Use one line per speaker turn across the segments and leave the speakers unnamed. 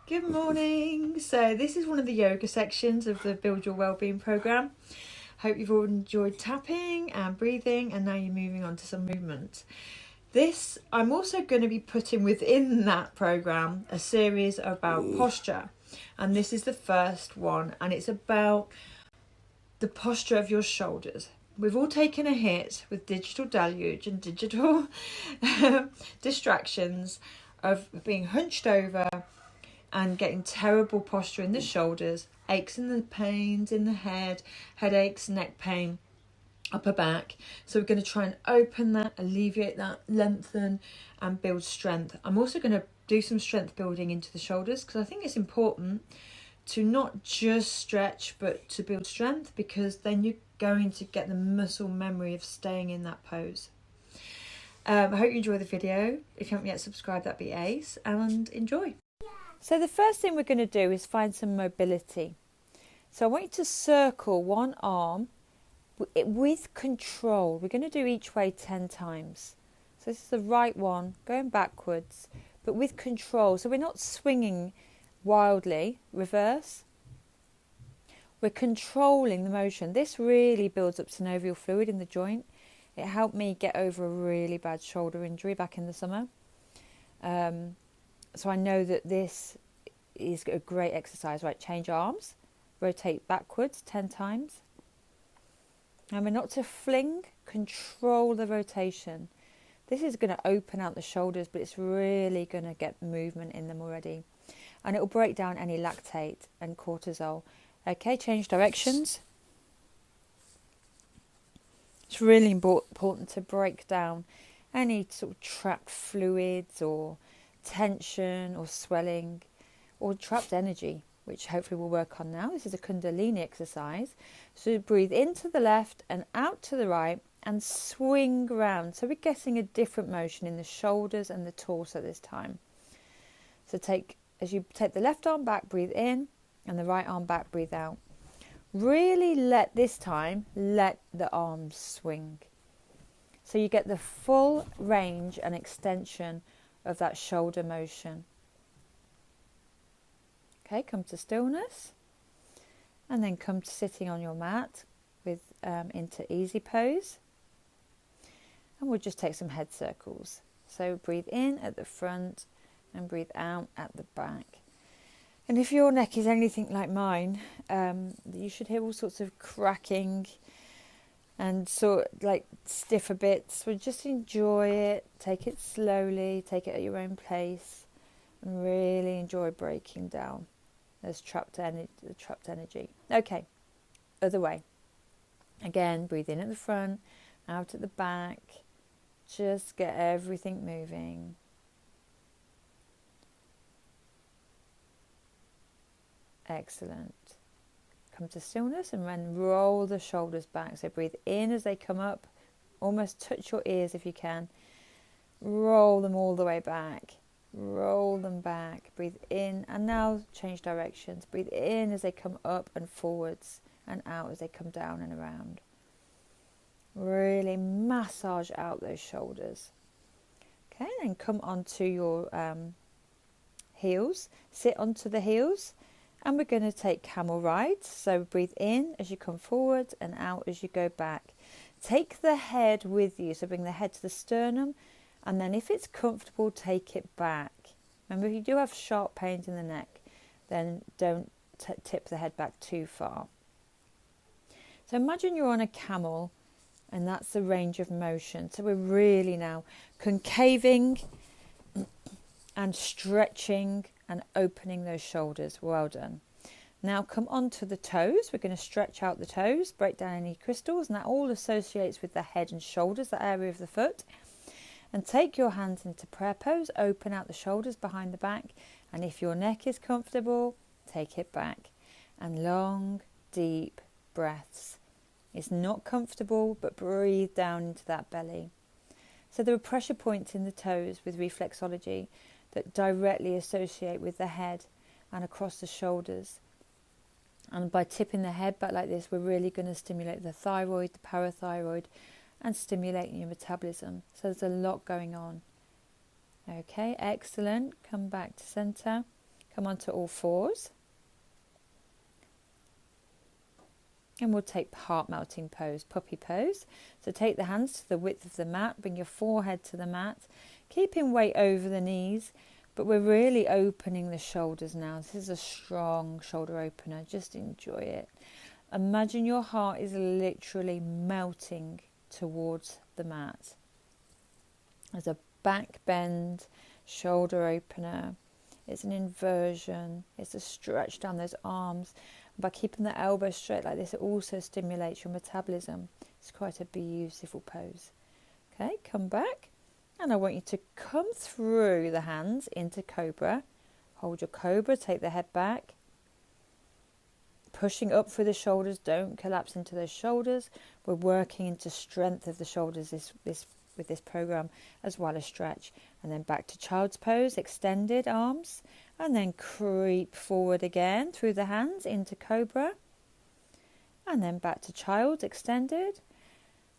Good morning. So this is one of the yoga sections of the Build Your Wellbeing program. Hope you've all enjoyed tapping and breathing, and now you're moving on to some movement. This, I'm also going to be putting within that program a series about posture, and this is the first one, and it's about the posture of your shoulders. We've all taken a hit with digital deluge and digital distractions of being hunched over and getting terrible posture in the shoulders, aches and the pains in the head, headaches, neck pain, upper back. So we're going to try and open that, alleviate that, lengthen and build strength. I'm also going to do some strength building into the shoulders because I think it's important to not just stretch but to build strength, because then you're going to get the muscle memory of staying in that pose. I hope you enjoy the video. If you haven't yet subscribed, that'd be ace, and enjoy. So the first thing we're going to do is find some mobility. So I want you to circle one arm with control. We're going to do each way 10 times. So this is the right one, going backwards, but with control. So we're not swinging wildly, reverse. We're controlling the motion. This really builds up synovial fluid in the joint. It helped me get over a really bad shoulder injury back in the summer. So I know that this is a great exercise. Right, change arms, rotate backwards 10 times. And we're not to fling, control the rotation. This is going to open out the shoulders, but it's really going to get movement in them already. And it will break down any lactate and cortisol. Okay, change directions. It's really important to break down any sort of trapped fluids or tension or swelling or trapped energy, which hopefully we'll work on now. This is a Kundalini exercise. So breathe into the left and out to the right and swing round. So we're getting a different motion in the shoulders and the torso this time. So as you take the left arm back, breathe in, and the right arm back, breathe out. Really let the arms swing. So you get the full range and extension of that shoulder motion. Okay, come to stillness, and then come to sitting on your mat with into easy pose, and we'll just take some head circles. So breathe in at the front and breathe out at the back. And if your neck is anything like mine, you should hear all sorts of cracking and sort of like stiffer bits. So just enjoy it, take it slowly, take it at your own pace, and really enjoy breaking down the trapped energy. Okay, other way. Again, breathe in at the front, out at the back. Just get everything moving. Excellent. Come to stillness and then roll the shoulders back. So breathe in as they come up. Almost touch your ears if you can. Roll them all the way back. Roll them back. Breathe in, and now change directions. Breathe in as they come up and forwards, and out as they come down and around. Really massage out those shoulders. Okay, then come onto your heels. Sit onto the heels. And we're going to take camel rides. So breathe in as you come forward and out as you go back. Take the head with you. So bring the head to the sternum. And then if it's comfortable, take it back. Remember, if you do have sharp pains in the neck, then don't tip the head back too far. So imagine you're on a camel, and that's the range of motion. So we're really now concaving and stretching and opening those shoulders. Well done. Now come onto the toes. We're going to stretch out the toes, break down any crystals, and that all associates with the head and shoulders, that area of the foot. And take your hands into prayer pose, open out the shoulders behind the back, and if your neck is comfortable, take it back. And long, deep breaths. It's not comfortable, but breathe down into that belly. So there are pressure points in the toes with reflexology that directly associate with the head and across the shoulders. And by tipping the head back like this, we're really going to stimulate the thyroid, the parathyroid, and stimulating your metabolism. So there's a lot going on. Okay, excellent. Come back to center. Come onto all fours. And we'll take heart melting pose, puppy pose. So take the hands to the width of the mat, bring your forehead to the mat, keeping weight over the knees, but we're really opening the shoulders now. This is a strong shoulder opener, just enjoy it. Imagine your heart is literally melting towards the mat. There's a back bend, shoulder opener. It's an inversion. It's a stretch down those arms. By keeping the elbows straight like this, it also stimulates your metabolism. It's quite a beautiful pose. Okay, come back. And I want you to come through the hands into cobra. Hold your cobra, take the head back. Pushing up through the shoulders, don't collapse into those shoulders. We're working into strength of the shoulders with this program, as well as stretch. And then back to child's pose, extended arms. And then creep forward again through the hands into cobra. And then back to child, extended.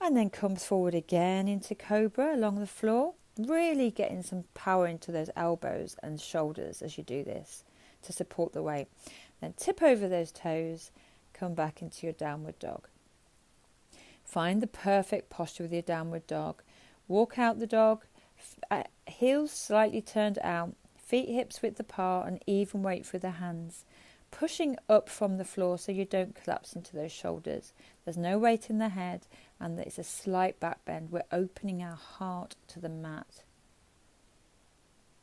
And then come forward again into cobra along the floor. Really getting some power into those elbows and shoulders as you do this to support the weight. Then tip over those toes, come back into your downward dog. Find the perfect posture with your downward dog. Walk out the dog, heels slightly turned out, feet hips width apart, and even weight through the hands. Pushing up from the floor so you don't collapse into those shoulders. There's no weight in the head, and it's a slight back bend. We're opening our heart to the mat.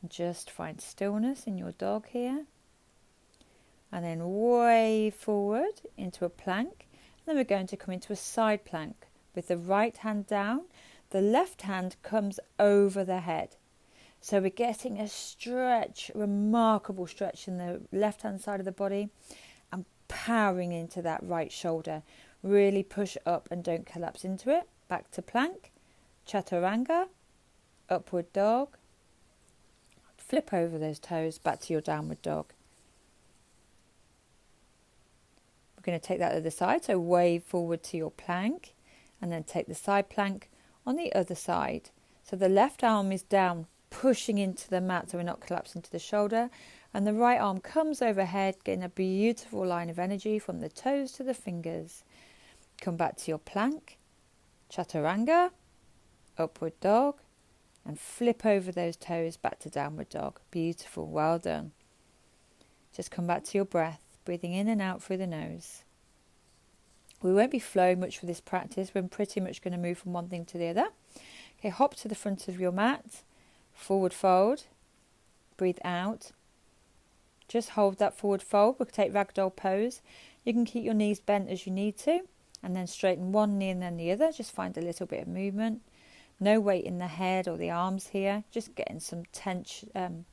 Just find stillness in your dog here. And then wave forward into a plank. Then we're going to come into a side plank with the right hand down. The left hand comes over the head. So we're getting a stretch, remarkable stretch in the left hand side of the body, and powering into that right shoulder. Really push up and don't collapse into it. Back to plank, chaturanga, upward dog. Flip over those toes, back to your downward dog. We're going to take that to the other side, so wave forward to your plank, and then take the side plank on the other side. So the left arm is down, pushing into the mat so we're not collapsing to the shoulder, and the right arm comes overhead, getting a beautiful line of energy from the toes to the fingers. Come back to your plank, chaturanga, upward dog, and flip over those toes back to downward dog. Beautiful, well done. Just come back to your breath, breathing in and out through the nose. We won't be flowing much for this practice. We're pretty much going to move from one thing to the other. Okay, hop to the front of your mat, forward fold, breathe out. Just hold that forward fold. We'll take ragdoll pose. You can keep your knees bent as you need to, and then straighten one knee and then the other. Just find a little bit of movement. No weight in the head or the arms here. Just getting some tension,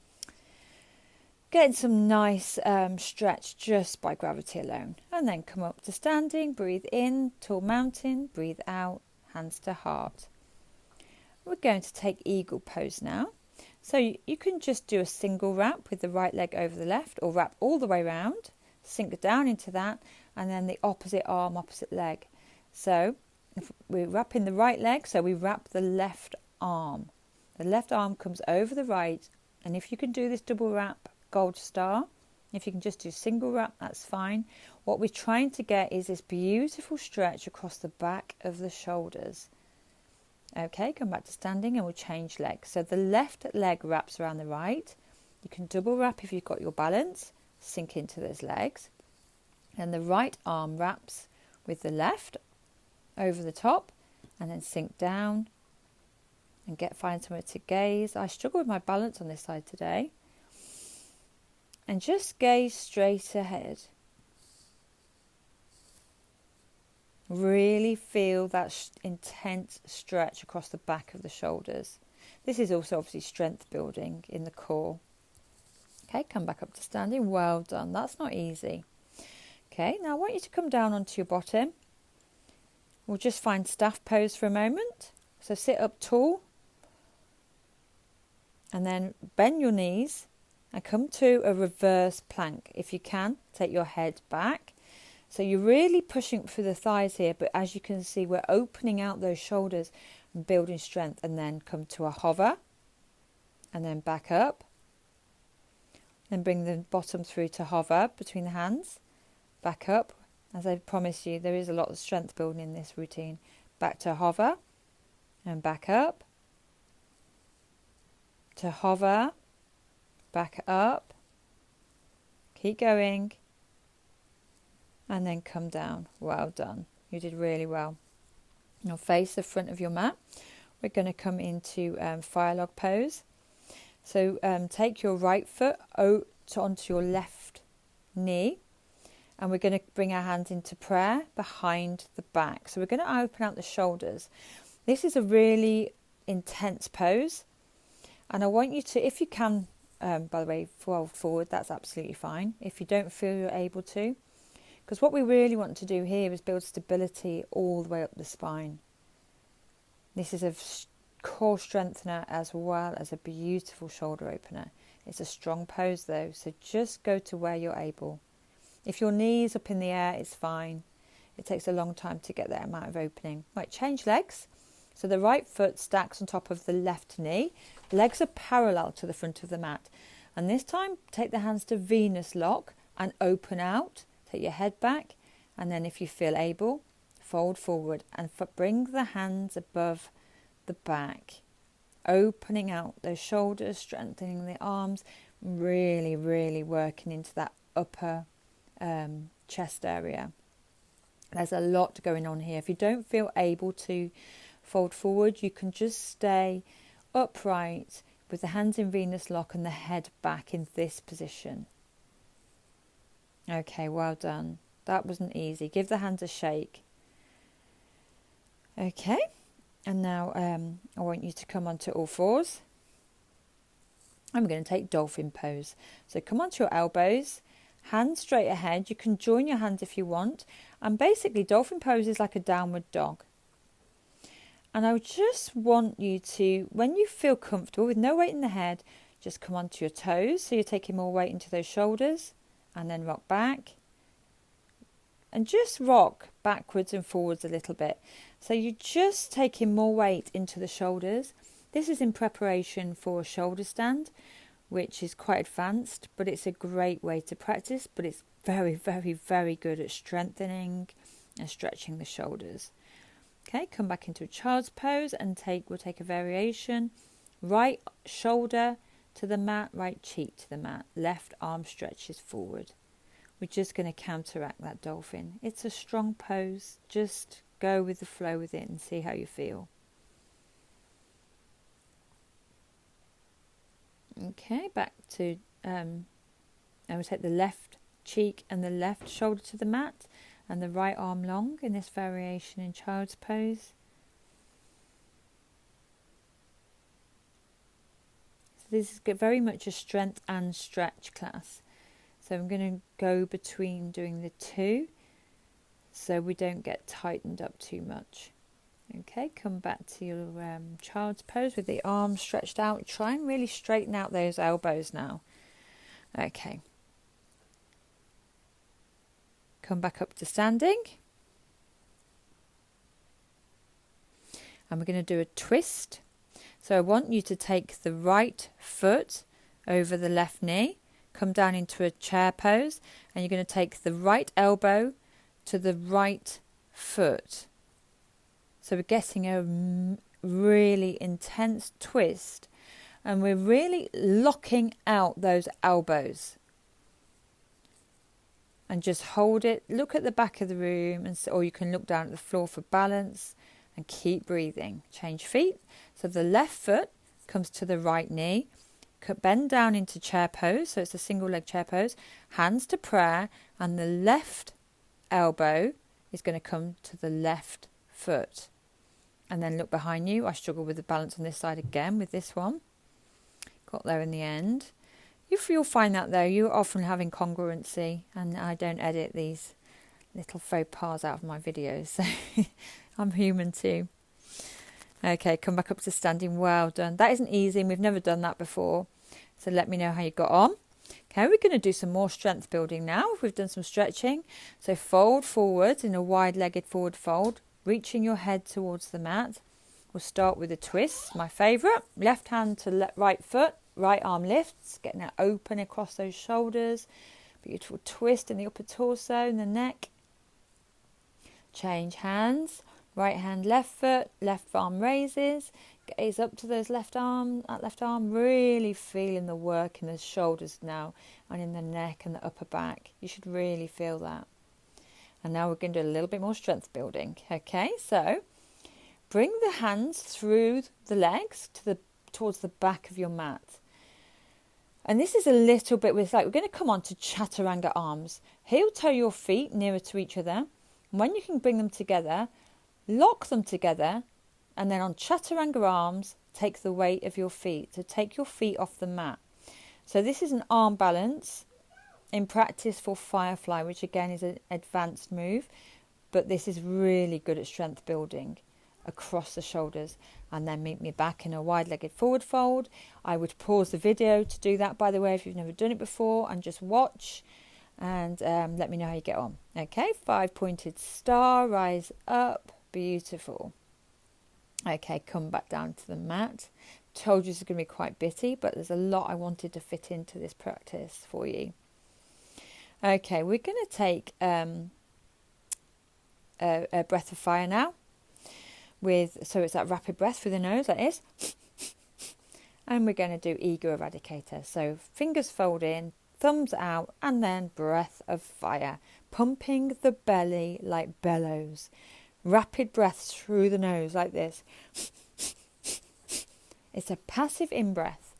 getting some nice stretch just by gravity alone. And then come up to standing. Breathe in, tall mountain. Breathe out, hands to heart. We're going to take eagle pose now. So you can just do a single wrap with the right leg over the left, or wrap all the way around, sink down into that, and then the opposite arm, opposite leg. So if we're wrapping the right leg, so we wrap the left arm. The left arm comes over the right, and if you can do this double wrap, gold star. If you can just do single wrap, that's fine. What we're trying to get is this beautiful stretch across the back of the shoulders. Okay, come back to standing and we'll change legs. So the left leg wraps around the right. You can double wrap if you've got your balance. Sink into those legs. And the right arm wraps with the left over the top, and then sink down and find somewhere to gaze. I struggle with my balance on this side today. And just gaze straight ahead. Really feel that intense stretch across the back of the shoulders. This is also obviously strength building in the core. Okay, come back up to standing. Well done. That's not easy. Okay, now I want you to come down onto your bottom. We'll just find staff pose for a moment. So sit up tall. And then bend your knees and come to a reverse plank. If you can, take your head back. So you're really pushing through the thighs here, but as you can see, we're opening out those shoulders and building strength, and then come to a hover and then back up. Then bring the bottom through to hover between the hands. Back up. As I promised you, there is a lot of strength building in this routine. Back to hover and back up. To hover, back up. Keep going. And then come down. Well done. You did really well. Now face the front of your mat. We're going to come into fire log pose. So take your right foot onto your left knee. And we're going to bring our hands into prayer behind the back. So we're going to open out the shoulders. This is a really intense pose. And I want you to, if you can, by the way, fold forward, that's absolutely fine. If you don't feel you're able to. Because what we really want to do here is build stability all the way up the spine. This is a core strengthener as well as a beautiful shoulder opener. It's a strong pose though, so just go to where you're able. If your knee's up in the air, it's fine. It takes a long time to get that amount of opening. Right, change legs. So the right foot stacks on top of the left knee. Legs are parallel to the front of the mat. And this time, take the hands to Venus lock and open out. Take your head back. And then if you feel able, fold forward and bring the hands above the back. Opening out those shoulders, strengthening the arms. Really, really working into that upper chest area. There's a lot going on here. If you don't feel able to fold forward, you can just stay upright with the hands in Venus lock and the head back in this position. Okay, well done. That wasn't easy. Give the hands a shake. Okay, and now I want you to come onto all fours. I'm going to take dolphin pose. So come onto your elbows. Hands straight ahead. You can join your hands if you want. And basically, dolphin pose is like a downward dog. And I just want you to, when you feel comfortable with no weight in the head, just come onto your toes. So you're taking more weight into those shoulders. And then rock back. And just rock backwards and forwards a little bit. So you're just taking more weight into the shoulders. This is in preparation for a shoulder stand, which is quite advanced, but it's a great way to practice, but it's very, very, very good at strengthening and stretching the shoulders. Okay, come back into a child's pose and we'll take a variation. Right shoulder to the mat, right cheek to the mat, left arm stretches forward. We're just going to counteract that dolphin. It's a strong pose. Just go with the flow with it and see how you feel. Okay, back to, and we'll take the left cheek and the left shoulder to the mat and the right arm long in this variation in child's pose. So this is very much a strength and stretch class. So I'm going to go between doing the two so we don't get tightened up too much. Okay, come back to your child's pose with the arms stretched out. Try and really straighten out those elbows now. Okay. Come back up to standing. And we're going to do a twist. So I want you to take the right foot over the left knee. Come down into a chair pose. And you're going to take the right elbow to the right foot. So we're getting a really intense twist and we're really locking out those elbows. And just hold it, look at the back of the room, or you can look down at the floor for balance and keep breathing. Change feet. So the left foot comes to the right knee, bend down into chair pose, so it's a single leg chair pose, hands to prayer, and the left elbow is going to come to the left foot. And then look behind you. I struggle with the balance on this side again with this one. Got there in the end. You'll find that though, you often have incongruency, and I don't edit these little faux pas out of my videos, so I'm human too. Okay, come back up to standing. Well done. That isn't easy, and we've never done that before, so let me know how you got on. Okay, we're going to do some more strength building now. We've done some stretching. So fold forward in a wide-legged forward fold, reaching your head towards the mat. We'll start with a twist, my favourite. Left hand to right foot, right arm lifts, getting it open across those shoulders. Beautiful twist in the upper torso and the neck. Change hands. Right hand, left foot, left arm raises. Gaze up to those that left arm, really feeling the work in the shoulders now and in the neck and the upper back. You should really feel that. And now we're going to do a little bit more strength building. Okay, so bring the hands through the legs towards the back of your mat. And this is a little bit we're going to come on to chaturanga arms. Heel toe your feet nearer to each other. And when you can bring them together, lock them together, and then on chaturanga arms, take the weight of your feet. So take your feet off the mat. So this is an arm balance in practice for firefly, which again is an advanced move, but this is really good at strength building across the shoulders. And then meet me back in a wide-legged forward fold. I would pause the video to do that, by the way, if you've never done it before, and just watch and let me know how you get on. Okay, 5-pointed star, rise up, beautiful. Okay, come back down to the mat. Told you it's going to be quite bitty, but there's a lot I wanted to fit into this practice for you. Okay, we're going to take a breath of fire now. So it's that rapid breath through the nose, like this. And we're going to do ego eradicator. So fingers fold in, thumbs out, and then breath of fire. Pumping the belly like bellows. Rapid breaths through the nose like this. It's a passive in-breath.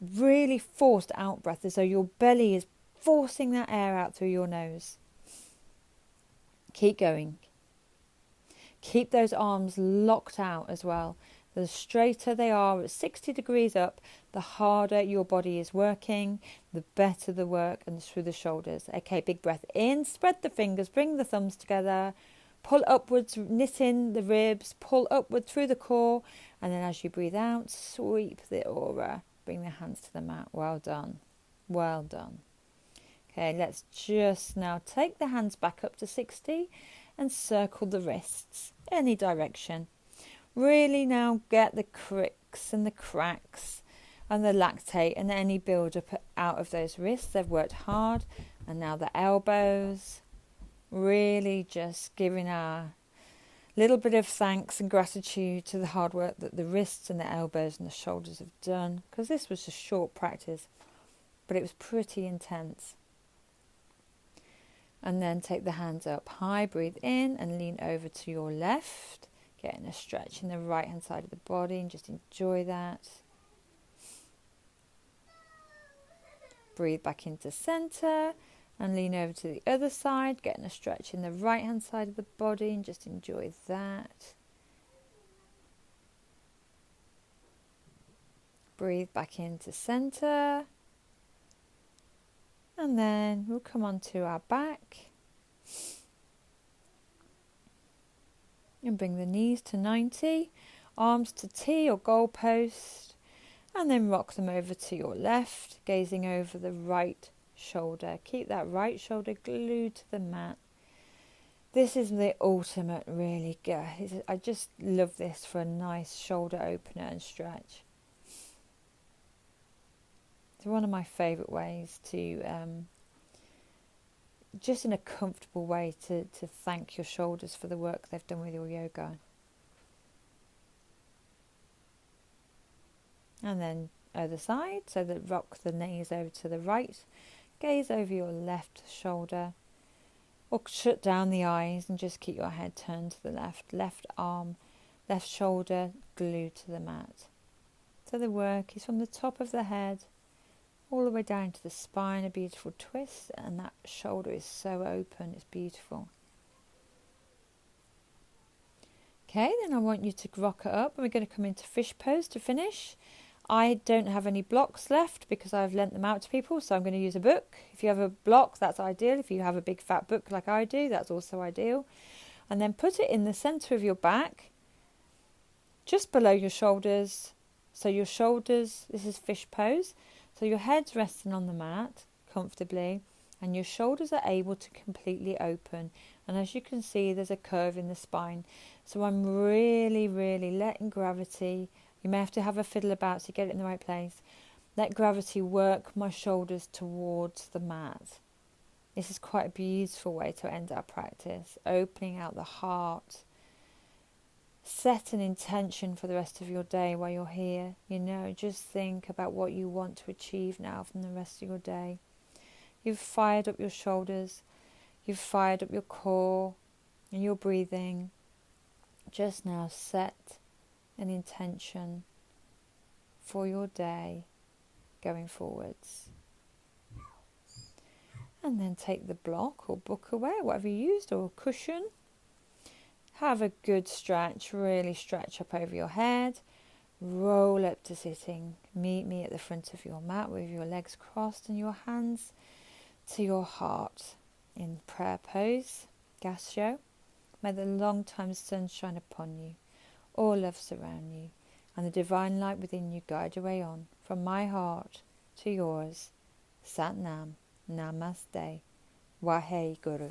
Really forced out-breath, as though your belly is forcing that air out through your nose. Keep going. Keep those arms locked out as well. The straighter they are at 60 degrees up, the harder your body is working, the better the work, and through the shoulders. Okay, big breath in, spread the fingers, bring the thumbs together, pull upwards, knit in the ribs, pull upward through the core, and then as you breathe out, sweep the aura. Bring the hands to the mat. Well done. Well done. Okay, let's just now take the hands back up to 60 and circle the wrists any direction. Really now get the cricks and the cracks and the lactate and any build up out of those wrists. They've worked hard. And now the elbows. Really just giving our little bit of thanks and gratitude to the hard work that the wrists and the elbows and the shoulders have done, because this was a short practice, but it was pretty intense. And then take the hands up high, breathe in and lean over to your left, getting a stretch in the right hand side of the body, and just enjoy that. Breathe back into center and lean over to the other side, getting a stretch in the right hand side of the body, and just enjoy that. Breathe back into center. And then we'll come onto our back. And bring the knees to 90, arms to T or goal post. And then rock them over to your left, gazing over the right shoulder. Keep that right shoulder glued to the mat. This is the ultimate, really good. I just love this for a nice shoulder opener and stretch. It's one of my favourite ways to, just in a comfortable way to thank your shoulders for the work they've done with your yoga. And then other side, so that rock the knees over to the right, gaze over your left shoulder, or shut down the eyes and just keep your head turned to the left arm, left shoulder glued to the mat. So the work is from the top of the head all the way down to the spine, a beautiful twist, and that shoulder is so open, it's beautiful. Okay, then I want you to rock it up, and we're going to come into fish pose to finish. I don't have any blocks left because I've lent them out to people, so I'm going to use a book. If you have a block, that's ideal. If you have a big fat book like I do, that's also ideal. And then put it in the centre of your back, just below your shoulders. So your shoulders, this is fish pose. So your head's resting on the mat comfortably, and your shoulders are able to completely open. And as you can see, there's a curve in the spine. So I'm really, really letting gravity, you may have to have a fiddle about so you get it in the right place, Let gravity work my shoulders towards the mat. This is quite a beautiful way to end our practice, opening out the heart. Set an intention for the rest of your day while you're here. Just think about what you want to achieve now from the rest of your day. You've fired up your shoulders, you've fired up your core and your breathing. Just now set an intention for your day going forwards. And then take the block or book away, whatever you used, or a cushion. Have a good stretch, really stretch up over your head. Roll up to sitting. Meet me at the front of your mat with your legs crossed and your hands to your heart in prayer pose. Gasho. May the long time sun shine upon you. All love surround you. And the divine light within you guide your way on. From my heart to yours. Sat Nam. Namaste. Wahe Guru.